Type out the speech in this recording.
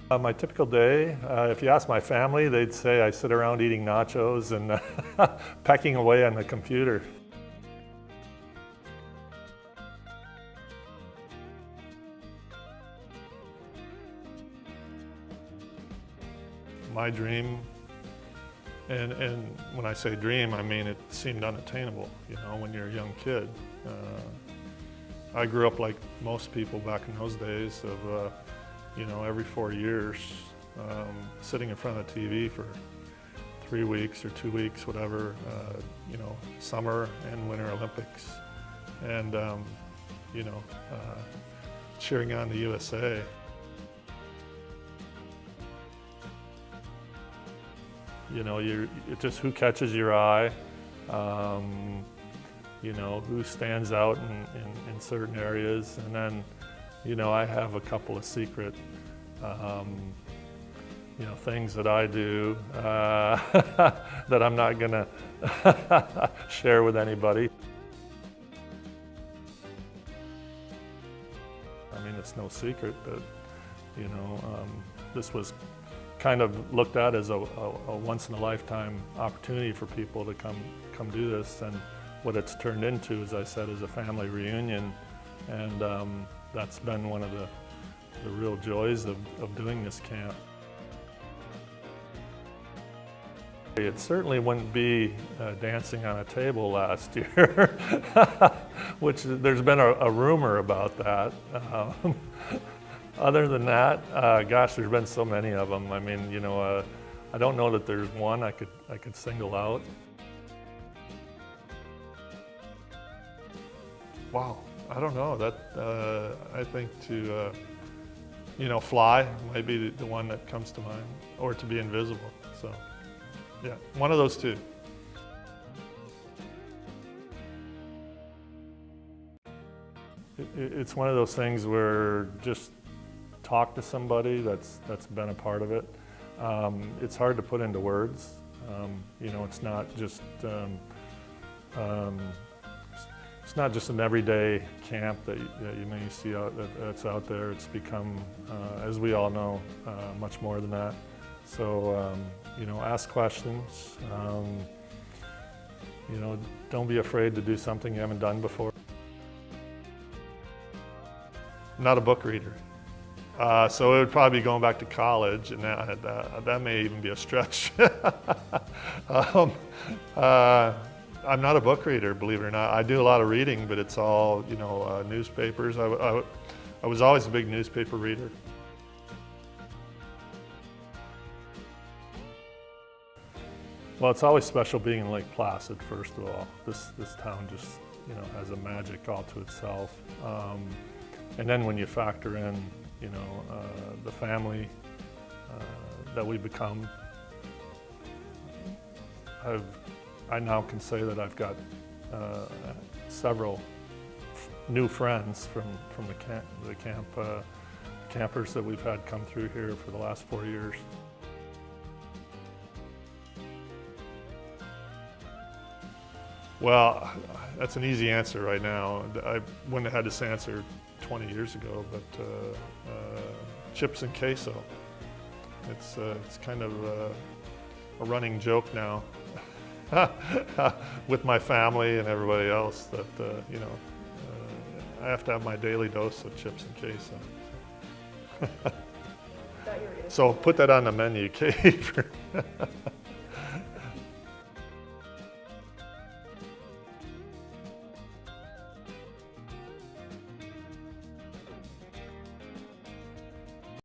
My typical day, if you ask my family, they'd say I sit around eating nachos and pecking away on the computer. My dream, and when I say dream, I mean it seemed unattainable, when you're a young kid. I grew up like most people back in those days of, every 4 years, sitting in front of the TV for 3 weeks or 2 weeks, whatever, summer and winter Olympics, and, cheering on the USA. It's just who catches your eye, who stands out in certain areas, and then, I have a couple of secret, things that I do that I'm not gonna share with anybody. I mean, it's no secret that, this was kind of looked at as a once-in-a-lifetime opportunity for people to come do this, and what it's turned into, as I said, is a family reunion, and that's been one of the real joys of doing this camp. It certainly wouldn't be dancing on a table last year, which there's been a rumor about that. Other than that, gosh, there's been so many of them. I mean, I don't know that there's one I could single out. Wow, I don't know. That I think to fly might be the one that comes to mind, or to be invisible. So, yeah, one of those two. It's one of those things where just talk to somebody that's been a part of it. It's hard to put into words. It's not just it's not just an everyday camp that you may see that's out there. It's become, as we all know, much more than that. So ask questions. Don't be afraid to do something you haven't done before. Not a book reader. So it would probably be going back to college, and that may even be a stretch. I'm not a book reader, believe it or not. I do a lot of reading, but it's all, newspapers. I was always a big newspaper reader. Well, it's always special being in Lake Placid, first of all. This town just, has a magic all to itself. And then when you factor in, the family that we become, I now can say that I've got several new friends from the campers that we've had come through here for the last 4 years. Well, that's an easy answer right now. I wouldn't have had this answer 20 years ago, but chips and queso. It's kind of a running joke now with my family and everybody else that I have to have my daily dose of chips and queso. So put that on the menu, Kate.